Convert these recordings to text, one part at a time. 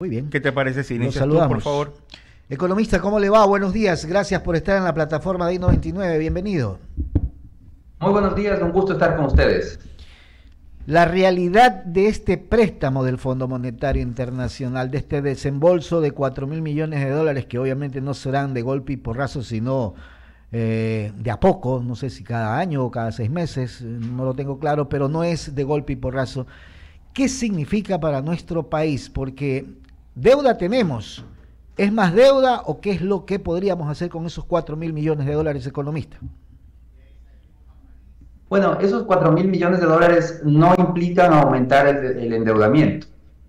Muy bien. ¿Qué te parece si Los inicias tú, por saludamos. favor? Economista, ¿cómo le va? Buenos días. Gracias por estar en la plataforma de I99. Bienvenido. Muy buenos días, un gusto estar con ustedes. La realidad de este préstamo del Fondo Monetario Internacional, de este desembolso de 4.000 millones de dólares, que obviamente no serán de golpe y porrazo, sino de a poco, no sé si cada año o cada 6 meses, no lo tengo claro, pero no es de golpe y porrazo. ¿Qué significa para nuestro país? Porque deuda tenemos. ¿Es más deuda o qué es lo que podríamos hacer con esos 4.000 millones de dólares, economista? Bueno, esos 4.000 millones de dólares no implican aumentar el endeudamiento.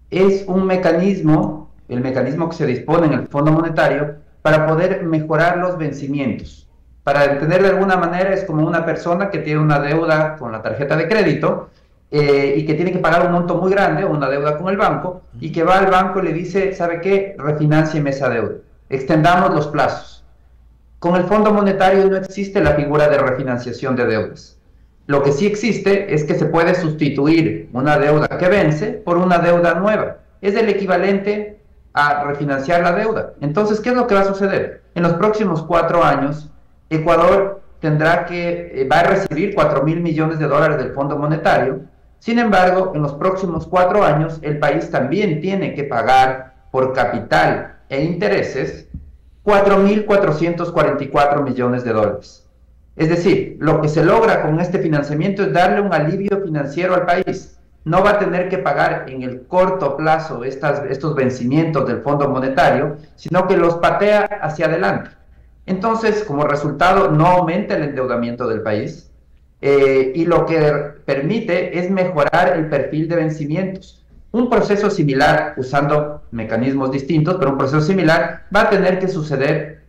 Es un mecanismo, el mecanismo que se dispone en el Fondo Monetario para poder mejorar los vencimientos. Para entender de alguna manera, es como una persona que tiene una deuda con la tarjeta de crédito y que tiene que pagar un monto muy grande, una deuda con el banco, y que va al banco y le dice, ¿sabe qué? Refinancieme esa deuda, extendamos los plazos. Con el Fondo Monetario no existe la figura de refinanciación de deudas. Lo que sí existe es que se puede sustituir una deuda que vence por una deuda nueva. Es el equivalente a refinanciar la deuda. Entonces, ¿qué es lo que va a suceder? En los próximos 4 años, Ecuador va a recibir 4.000 millones de dólares del Fondo Monetario. Sin embargo, en los próximos 4 años, el país también tiene que pagar por capital e intereses 4.444 millones de dólares. Es decir, lo que se logra con este financiamiento es darle un alivio financiero al país. No va a tener que pagar en el corto plazo estos vencimientos del Fondo Monetario, sino que los patea hacia adelante. Entonces, como resultado, no aumenta el endeudamiento del país y lo que permite es mejorar el perfil de vencimientos. Un proceso similar, usando mecanismos distintos, pero un proceso similar va a tener que suceder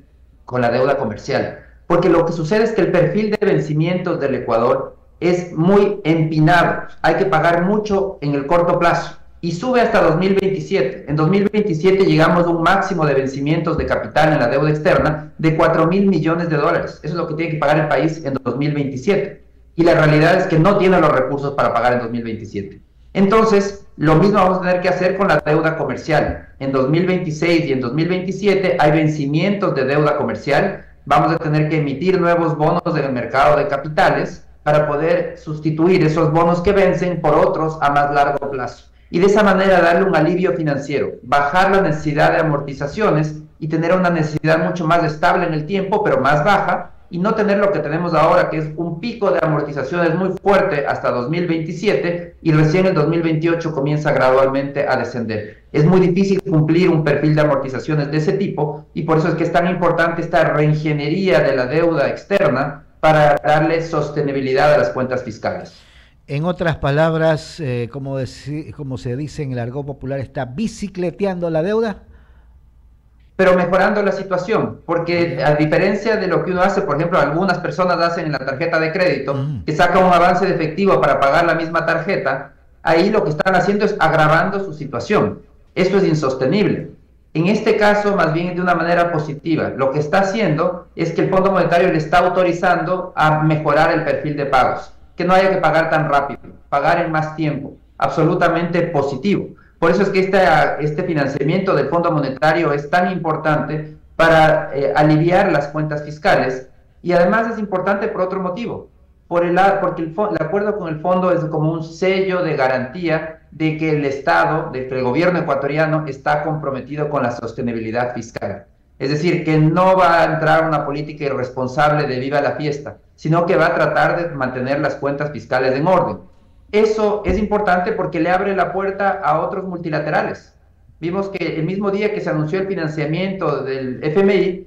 con la deuda comercial. Porque lo que sucede es que el perfil de vencimientos del Ecuador es muy empinado. Hay que pagar mucho en el corto plazo y sube hasta 2027. En 2027 llegamos a un máximo de vencimientos de capital en la deuda externa de 4.000 millones de dólares. Eso es lo que tiene que pagar el país en 2027. Y la realidad es que no tiene los recursos para pagar en 2027. Entonces, lo mismo vamos a tener que hacer con la deuda comercial. En 2026 y en 2027 hay vencimientos de deuda comercial. Vamos a tener que emitir nuevos bonos del mercado de capitales para poder sustituir esos bonos que vencen por otros a más largo plazo. Y de esa manera darle un alivio financiero, bajar la necesidad de amortizaciones y tener una necesidad mucho más estable en el tiempo, pero más baja, y no tener lo que tenemos ahora, que es un pico de amortizaciones muy fuerte hasta 2027 y recién el 2028 comienza gradualmente a descender. Es muy difícil cumplir un perfil de amortizaciones de ese tipo y por eso es que es tan importante esta reingeniería de la deuda externa para darle sostenibilidad a las cuentas fiscales. En otras palabras, como se dice en el argot popular, ¿está bicicleteando la deuda? Pero mejorando la situación, porque a diferencia de lo que uno hace, por ejemplo, algunas personas hacen en la tarjeta de crédito, que saca un avance de efectivo para pagar la misma tarjeta, ahí lo que están haciendo es agravando su situación. Eso es insostenible. En este caso, más bien de una manera positiva, lo que está haciendo es que el Fondo Monetario le está autorizando a mejorar el perfil de pagos, que no haya que pagar tan rápido, pagar en más tiempo, absolutamente positivo. Por eso es que este financiamiento del Fondo Monetario es tan importante para aliviar las cuentas fiscales y además es importante por otro motivo, porque el acuerdo con el fondo es como un sello de garantía de que el Estado, de que el gobierno ecuatoriano está comprometido con la sostenibilidad fiscal. Es decir, que no va a entrar una política irresponsable de viva la fiesta, sino que va a tratar de mantener las cuentas fiscales en orden. Eso es importante porque le abre la puerta a otros multilaterales. Vimos que el mismo día que se anunció el financiamiento del FMI,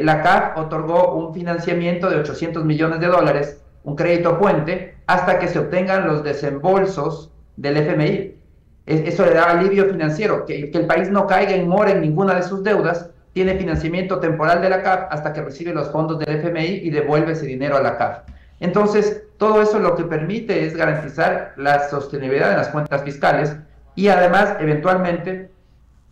la CAF otorgó un financiamiento de 800 millones de dólares, un crédito puente, hasta que se obtengan los desembolsos del FMI. Eso le da alivio financiero, que el país no caiga en mora en ninguna de sus deudas, tiene financiamiento temporal de la CAF hasta que recibe los fondos del FMI y devuelve ese dinero a la CAF. Entonces, todo eso lo que permite es garantizar la sostenibilidad de las cuentas fiscales y además, eventualmente,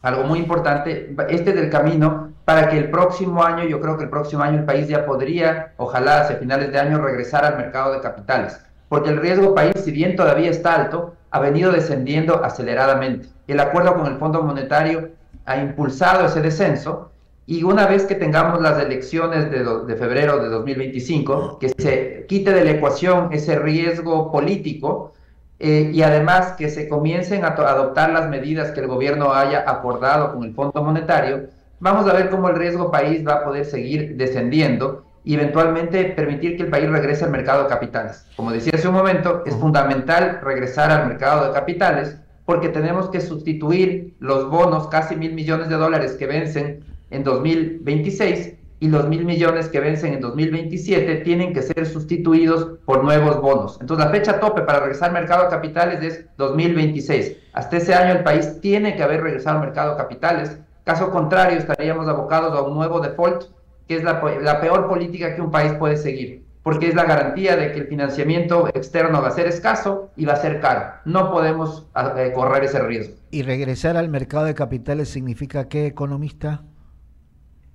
algo muy importante, este es el camino para que el próximo año, yo creo que el próximo año el país ya podría, ojalá hacia finales de año, regresar al mercado de capitales. Porque el riesgo país, si bien todavía está alto, ha venido descendiendo aceleradamente. El acuerdo con el Fondo Monetario ha impulsado ese descenso, y una vez que tengamos las elecciones de febrero de 2025, que se quite de la ecuación ese riesgo político, y además que se comiencen a adoptar las medidas que el gobierno haya acordado con el Fondo Monetario, vamos a ver cómo el riesgo país va a poder seguir descendiendo y eventualmente permitir que el país regrese al mercado de capitales. Como decía hace un momento, es fundamental regresar al mercado de capitales porque tenemos que sustituir los bonos, casi $1.000 millones que vencen en 2026, y los 1.000 millones que vencen en 2027 tienen que ser sustituidos por nuevos bonos. Entonces la fecha tope para regresar al mercado de capitales es 2026. Hasta ese año el país tiene que haber regresado al mercado de capitales. Caso contrario, estaríamos abocados a un nuevo default, que es la peor política que un país puede seguir, porque es la garantía de que el financiamiento externo va a ser escaso y va a ser caro. No podemos correr ese riesgo. ¿Y regresar al mercado de capitales significa qué, economista?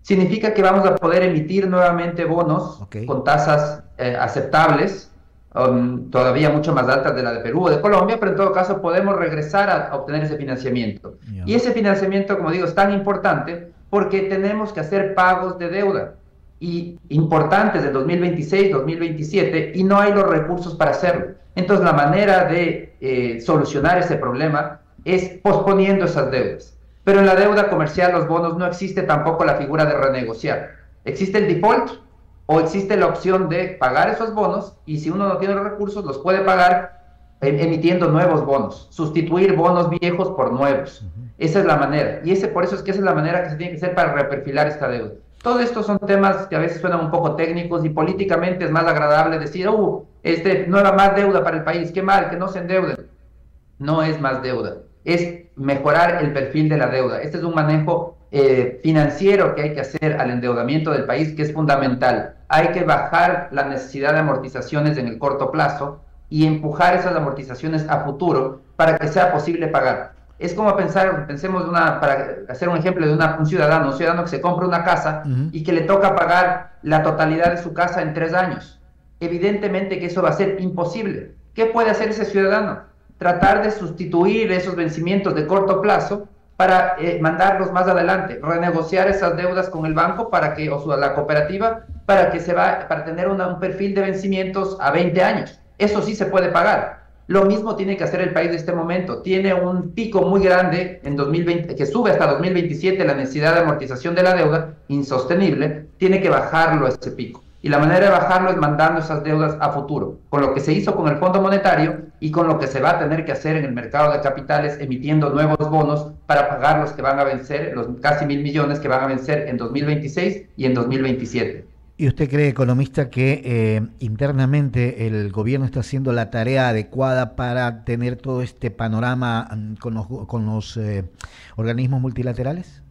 Significa que vamos a poder emitir nuevamente bonos con tasas aceptables, todavía mucho más altas de la de Perú o de Colombia, pero en todo caso podemos regresar a obtener ese financiamiento. Y ese financiamiento, como digo, es tan importante porque tenemos que hacer pagos de deuda y importantes de 2026, 2027, y no hay los recursos para hacerlo. Entonces la manera de solucionar ese problema es posponiendo esas deudas. Pero en la deuda comercial, los bonos, no existe tampoco la figura de renegociar. Existe el default o existe la opción de pagar esos bonos, y si uno no tiene los recursos, los puede pagar emitiendo nuevos bonos, sustituir bonos viejos por nuevos. Esa es la manera, y por eso es que esa es la manera que se tiene que hacer para reperfilar esta deuda. Todo esto son temas que a veces suenan un poco técnicos, y políticamente es más agradable decir, no era más deuda para el país, qué mal, que no se endeuden. No es más deuda, es mejorar el perfil de la deuda. Este es un manejo financiero que hay que hacer al endeudamiento del país, que es fundamental. Hay que bajar la necesidad de amortizaciones en el corto plazo y empujar esas amortizaciones a futuro para que sea posible pagar. Es como pensemos para hacer un ejemplo de un ciudadano que se compra una casa y que le toca pagar la totalidad de su casa en 3 años. Evidentemente que eso va a ser imposible. ¿Qué puede hacer ese ciudadano? Tratar de sustituir esos vencimientos de corto plazo para mandarlos más adelante, renegociar esas deudas con el banco o la cooperativa para tener un perfil de vencimientos a 20 años. Eso sí se puede pagar. Lo mismo tiene que hacer el país de este momento. Tiene un pico muy grande en 2020, que sube hasta 2027, la necesidad de amortización de la deuda, insostenible. Tiene que bajarlo a ese pico. Y la manera de bajarlo es mandando esas deudas a futuro, con lo que se hizo con el Fondo Monetario y con lo que se va a tener que hacer en el mercado de capitales, emitiendo nuevos bonos para pagar los que van a vencer, los casi 1.000 millones que van a vencer en 2026 y en 2027. ¿Y usted cree, economista, que internamente el gobierno está haciendo la tarea adecuada para tener todo este panorama con los organismos multilaterales?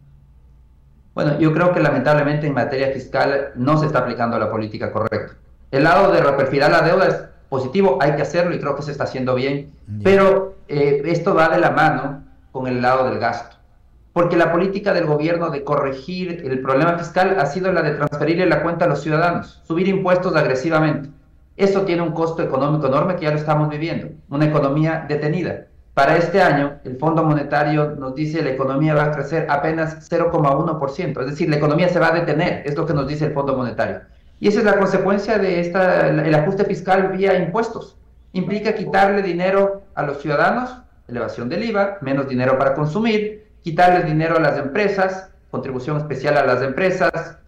Bueno, yo creo que lamentablemente en materia fiscal no se está aplicando la política correcta. El lado de reperfilar la deuda es positivo, hay que hacerlo y creo que se está haciendo bien, pero esto va de la mano con el lado del gasto, porque la política del gobierno de corregir el problema fiscal ha sido la de transferirle la cuenta a los ciudadanos, subir impuestos agresivamente. Eso tiene un costo económico enorme que ya lo estamos viviendo, una economía detenida. Para este año, el Fondo Monetario nos dice que la economía va a crecer apenas 0,1%, es decir, la economía se va a detener, es lo que nos dice el Fondo Monetario. Y esa es la consecuencia de el ajuste fiscal vía impuestos. Implica quitarle dinero a los ciudadanos, elevación del IVA, menos dinero para consumir, quitarles dinero a las empresas, contribución especial a las empresas,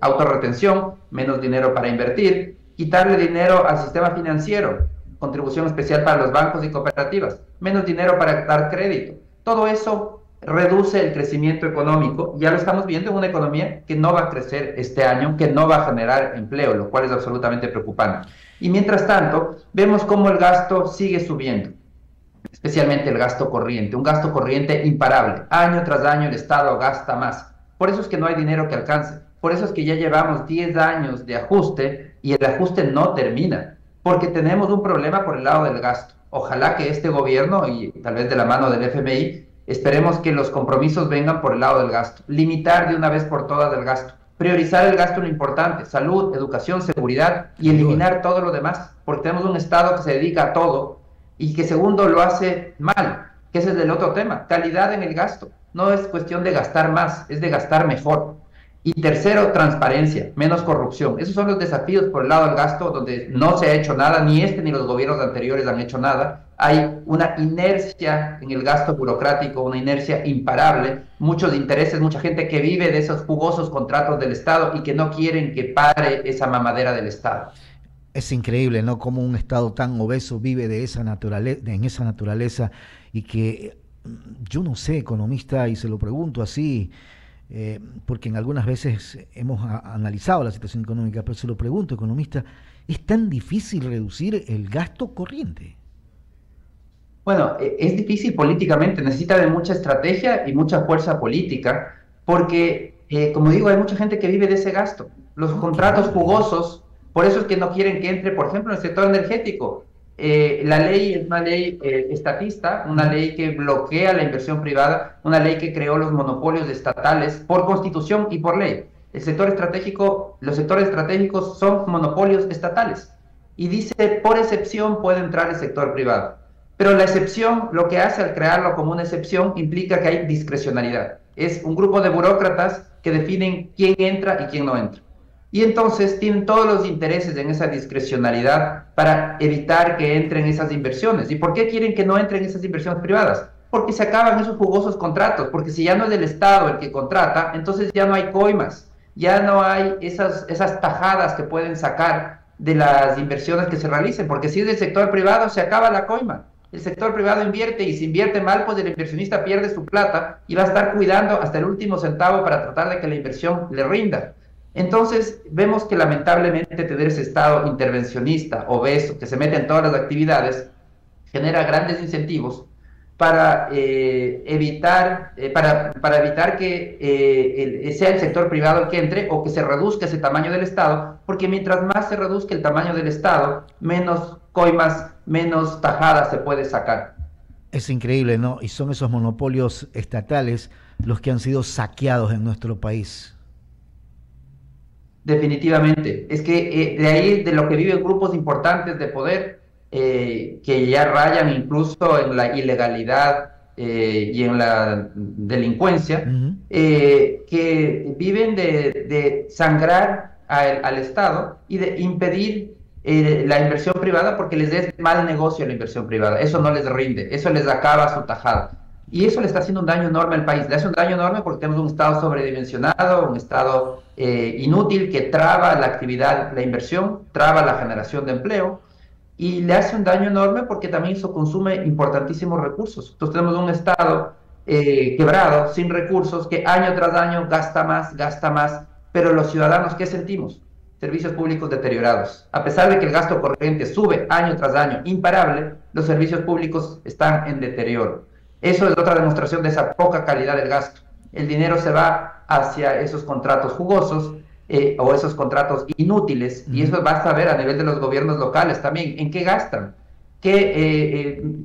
autorretención, menos dinero para invertir, quitarle dinero al sistema financiero, contribución especial para los bancos y cooperativas, menos dinero para dar crédito. Todo eso reduce el crecimiento económico. Ya lo estamos viendo en una economía que no va a crecer este año, que no va a generar empleo, lo cual es absolutamente preocupante. Y mientras tanto, vemos cómo el gasto sigue subiendo, especialmente el gasto corriente, un gasto corriente imparable. Año tras año el Estado gasta más. Por eso es que no hay dinero que alcance. Por eso es que ya llevamos 10 años de ajuste y el ajuste no termina, porque tenemos un problema por el lado del gasto. Ojalá que este gobierno, y tal vez de la mano del FMI, esperemos que los compromisos vengan por el lado del gasto. Limitar de una vez por todas el gasto. Priorizar el gasto en lo importante, salud, educación, seguridad, y eliminar todo lo demás, porque tenemos un Estado que se dedica a todo y que segundo lo hace mal, que ese es el otro tema, calidad en el gasto. No es cuestión de gastar más, es de gastar mejor. Y tercero, transparencia, menos corrupción. Esos son los desafíos por el lado del gasto, donde no se ha hecho nada, ni este ni los gobiernos anteriores han hecho nada. Hay una inercia en el gasto burocrático, una inercia imparable, muchos intereses, mucha gente que vive de esos jugosos contratos del Estado y que no quieren que pare esa mamadera del Estado. Es increíble, ¿no? Cómo un Estado tan obeso vive de esa en esa naturaleza y que yo no sé, economista, y se lo pregunto así, porque en algunas veces hemos analizado la situación económica, pero se lo pregunto, economista, ¿es tan difícil reducir el gasto corriente? Bueno, es difícil políticamente, necesita de mucha estrategia y mucha fuerza política, porque, como digo, hay mucha gente que vive de ese gasto. Los contratos jugosos, por eso es que no quieren que entre, por ejemplo, en el sector energético. La ley es una ley estatista, una ley que bloquea la inversión privada, una ley que creó los monopolios estatales por constitución y por ley. El sector estratégico, los sectores estratégicos son monopolios estatales. Y dice, por excepción puede entrar el sector privado. Pero la excepción, lo que hace al crearlo como una excepción, implica que hay discrecionalidad. Es un grupo de burócratas que definen quién entra y quién no entra. Y entonces tienen todos los intereses en esa discrecionalidad para evitar que entren esas inversiones. ¿Y por qué quieren que no entren esas inversiones privadas? Porque se acaban esos jugosos contratos, porque si ya no es el Estado el que contrata, entonces ya no hay coimas, ya no hay esas tajadas que pueden sacar de las inversiones que se realicen, porque si es del sector privado se acaba la coima. El sector privado invierte y si invierte mal, pues el inversionista pierde su plata y va a estar cuidando hasta el último centavo para tratar de que la inversión le rinda. Entonces, vemos que lamentablemente tener ese Estado intervencionista, obeso, que se mete en todas las actividades, genera grandes incentivos para evitar que sea el sector privado el que entre o que se reduzca ese tamaño del Estado, porque mientras más se reduzca el tamaño del Estado, menos coimas, menos tajadas se puede sacar. Es increíble, ¿no? Y son esos monopolios estatales los que han sido saqueados en nuestro país. Definitivamente. Es que de ahí, de lo que viven grupos importantes de poder, que ya rayan incluso en la ilegalidad y en la delincuencia, que viven de sangrar al Estado y de impedir la inversión privada porque les des mal negocio a la inversión privada. Eso no les rinde, eso les acaba su tajada. Y eso le está haciendo un daño enorme al país. Le hace un daño enorme porque tenemos un Estado sobredimensionado, un Estado inútil que traba la actividad, la inversión, traba la generación de empleo y le hace un daño enorme porque también eso consume importantísimos recursos. Entonces tenemos un Estado quebrado, sin recursos, que año tras año gasta más, pero los ciudadanos, ¿qué sentimos? Servicios públicos deteriorados. A pesar de que el gasto corriente sube año tras año, imparable, los servicios públicos están en deterioro. Eso es otra demostración de esa poca calidad del gasto. El dinero se va hacia esos contratos jugosos o esos contratos inútiles, y eso basta ver a nivel de los gobiernos locales también, en qué gastan,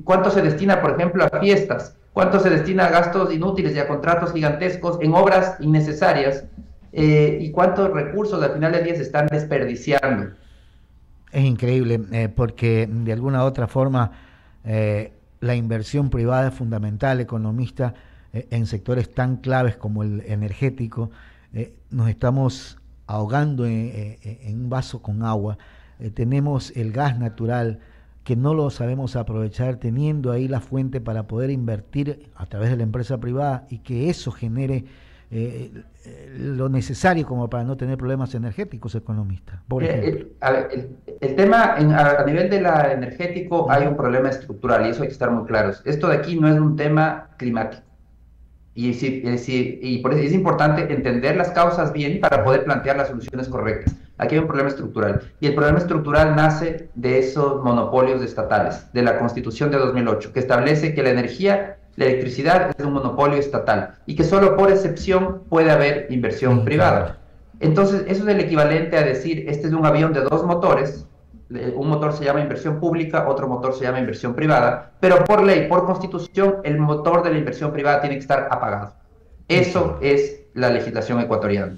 cuánto se destina, por ejemplo, a fiestas, cuánto se destina a gastos inútiles y a contratos gigantescos en obras innecesarias, y cuántos recursos al final del día se están desperdiciando. Es increíble, porque de alguna u otra forma la inversión privada es fundamental, economista, en sectores tan claves como el energético. Nos estamos ahogando en un vaso con agua. Tenemos el gas natural que no lo sabemos aprovechar, teniendo ahí la fuente para poder invertir a través de la empresa privada y que eso genere lo necesario como para no tener problemas energéticos, economista. Por ejemplo. El tema a nivel de la energético hay un problema estructural y eso hay que estar muy claros. Esto de aquí no es un tema climático. Y por eso es importante entender las causas bien para poder plantear las soluciones correctas. Aquí hay un problema estructural. Y el problema estructural nace de esos monopolios estatales, de la Constitución de 2008, que establece que la electricidad es un monopolio estatal y que solo por excepción puede haber inversión privada. Entonces, eso es el equivalente a decir, este es un avión de dos motores, un motor se llama inversión pública, otro motor se llama inversión privada, pero por ley, por constitución, el motor de la inversión privada tiene que estar apagado. Eso es la legislación ecuatoriana.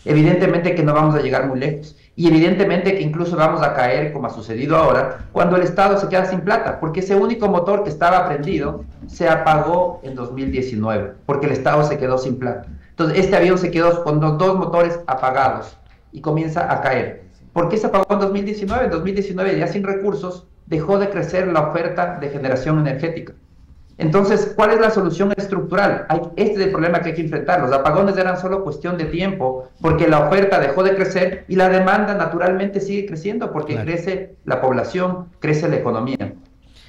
evidentemente que no vamos a llegar muy lejos. Y evidentemente que incluso vamos a caer, como ha sucedido ahora, cuando el Estado se queda sin plata, porque ese único motor que estaba prendido se apagó en 2019, porque el Estado se quedó sin plata. Entonces, este avión se quedó con los dos motores apagados y comienza a caer. ¿Por qué se apagó en 2019? En 2019, ya sin recursos, dejó de crecer la oferta de generación energética. Entonces, ¿cuál es la solución estructural? Este es el problema que hay que enfrentar. Los apagones eran solo cuestión de tiempo, porque la oferta dejó de crecer y la demanda naturalmente sigue creciendo, porque crece la población, crece la economía.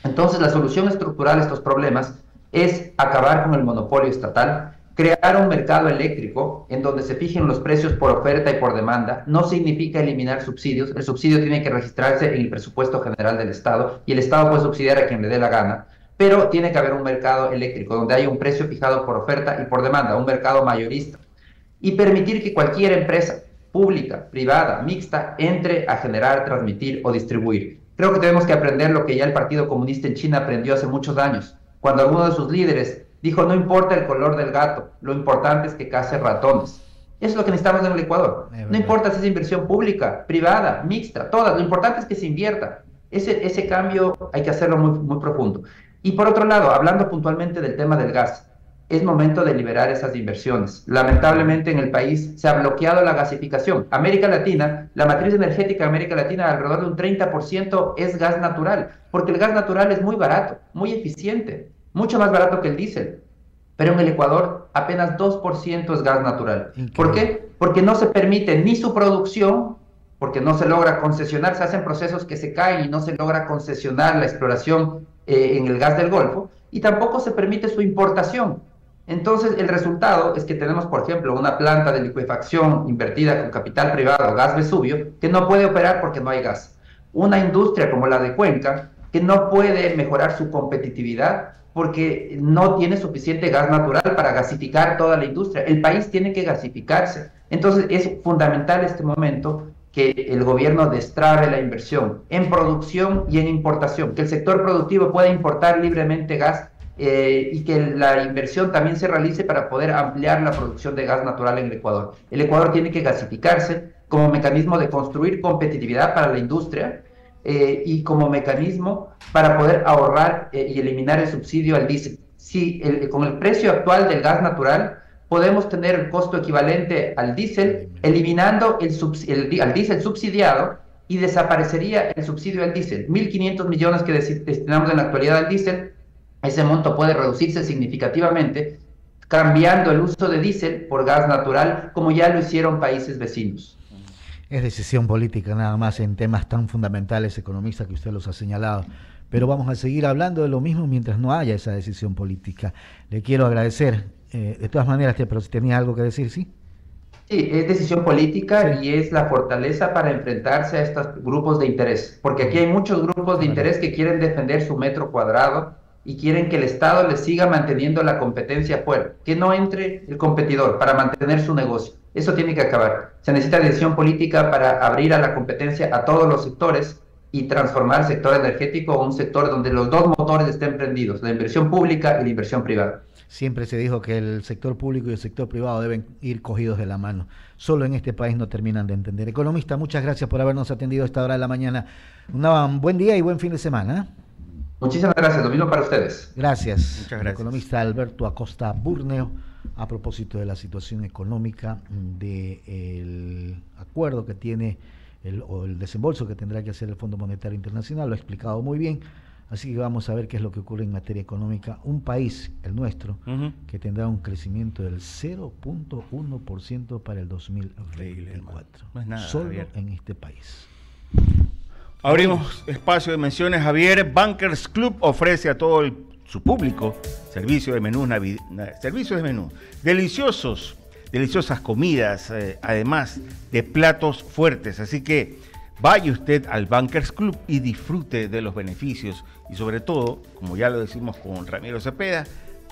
Entonces, la solución estructural a estos problemas es acabar con el monopolio estatal, crear un mercado eléctrico en donde se fijen los precios por oferta y por demanda. No significa eliminar subsidios. El subsidio tiene que registrarse en el presupuesto general del Estado y el Estado puede subsidiar a quien le dé la gana. Pero tiene que haber un mercado eléctrico donde haya un precio fijado por oferta y por demanda, un mercado mayorista. Y permitir que cualquier empresa pública, privada, mixta, entre a generar, transmitir o distribuir. Creo que tenemos que aprender lo que ya el Partido Comunista en China aprendió hace muchos años, cuando alguno de sus líderes dijo: no importa el color del gato, lo importante es que case ratones. Eso es lo que necesitamos en el Ecuador. No importa si es inversión pública, privada, mixta, todas, lo importante es que se invierta. Ese cambio hay que hacerlo muy, muy profundo. Y por otro lado, hablando puntualmente del tema del gas, es momento de liberar esas inversiones. Lamentablemente en el país se ha bloqueado la gasificación. América Latina, la matriz energética de América Latina, alrededor de un 30% es gas natural, porque el gas natural es muy barato, muy eficiente, mucho más barato que el diésel. Pero en el Ecuador apenas 2% es gas natural. ¿Por qué? Porque no se permite ni su producción, porque no se logra concesionar, se hacen procesos que se caen y no se logra concesionar la exploración en el gas del Golfo, y tampoco se permite su importación. Entonces, el resultado es que tenemos, por ejemplo, una planta de licuefacción invertida con capital privado, Gas Vesubio, que no puede operar porque no hay gas. Una industria como la de Cuenca, que no puede mejorar su competitividad porque no tiene suficiente gas natural para gasificar toda la industria. El país tiene que gasificarse. Entonces, es fundamental este momento que el gobierno destrabe la inversión en producción y en importación, que el sector productivo pueda importar libremente gas y que la inversión también se realice para poder ampliar la producción de gas natural en el Ecuador. El Ecuador tiene que gasificarse como mecanismo de construir competitividad para la industria y como mecanismo para poder ahorrar y eliminar el subsidio al diésel. Si con el precio actual del gas natural podemos tener el costo equivalente al diésel, eliminando al diésel subsidiado, y desaparecería el subsidio al diésel. 1.500 millones que destinamos en la actualidad al diésel, ese monto puede reducirse significativamente cambiando el uso de diésel por gas natural, como ya lo hicieron países vecinos. Es decisión política nada más en temas tan fundamentales, economistas, que usted los ha señalado. Pero vamos a seguir hablando de lo mismo mientras no haya esa decisión política. Le quiero agradecer. De todas maneras, pero si tenía algo que decir, ¿sí? Sí, es decisión política y es la fortaleza para enfrentarse a estos grupos de interés, porque aquí hay muchos grupos de interés que quieren defender su metro cuadrado y quieren que el Estado les siga manteniendo la competencia afuera, que no entre el competidor para mantener su negocio. Eso tiene que acabar. Se necesita decisión política para abrir a la competencia a todos los sectores y transformar el sector energético en un sector donde los dos motores estén prendidos, la inversión pública y la inversión privada. Siempre se dijo que el sector público y el sector privado deben ir cogidos de la mano. Solo en este país no terminan de entender. Economista, muchas gracias por habernos atendido a esta hora de la mañana. Un buen día y buen fin de semana. Muchísimas gracias, lo mismo para ustedes. Gracias. Muchas gracias. El economista Alberto Acosta Burneo, a propósito de la situación económica, del acuerdo que tiene o el desembolso que tendrá que hacer el Fondo Monetario Internacional. Lo ha explicado muy bien. Así que vamos a ver qué es lo que ocurre en materia económica. Un país, el nuestro, que tendrá un crecimiento del 0.1% para el 2024. No es nada, solo Javier. En este país. Abrimos espacio de menciones, Javier. Bankers Club ofrece a todo su público servicio de menú. Deliciosas comidas, además de platos fuertes. Así que vaya usted al Bankers Club y disfrute de los beneficios. Y sobre todo, como ya lo decimos con Ramiro Cepeda,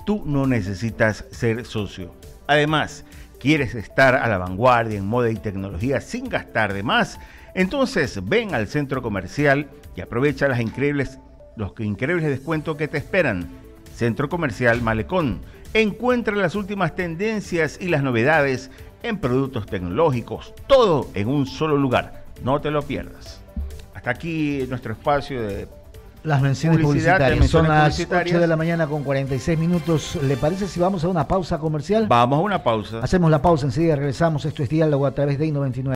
tú no necesitas ser socio. Además, ¿quieres estar a la vanguardia en moda y tecnología sin gastar de más? Entonces ven al centro comercial y aprovecha los increíbles descuentos que te esperan. Centro Comercial Malecón, Encuentra las últimas tendencias y las novedades en productos tecnológicos, todo en un solo lugar. No te lo pierdas. Hasta aquí nuestro espacio de las menciones publicitarias. Son las 8 de la mañana con 46 minutos. ¿Le parece si vamos a una pausa comercial? Vamos a una pausa. Hacemos la pausa, enseguida regresamos. Esto es Diálogo a través de I99.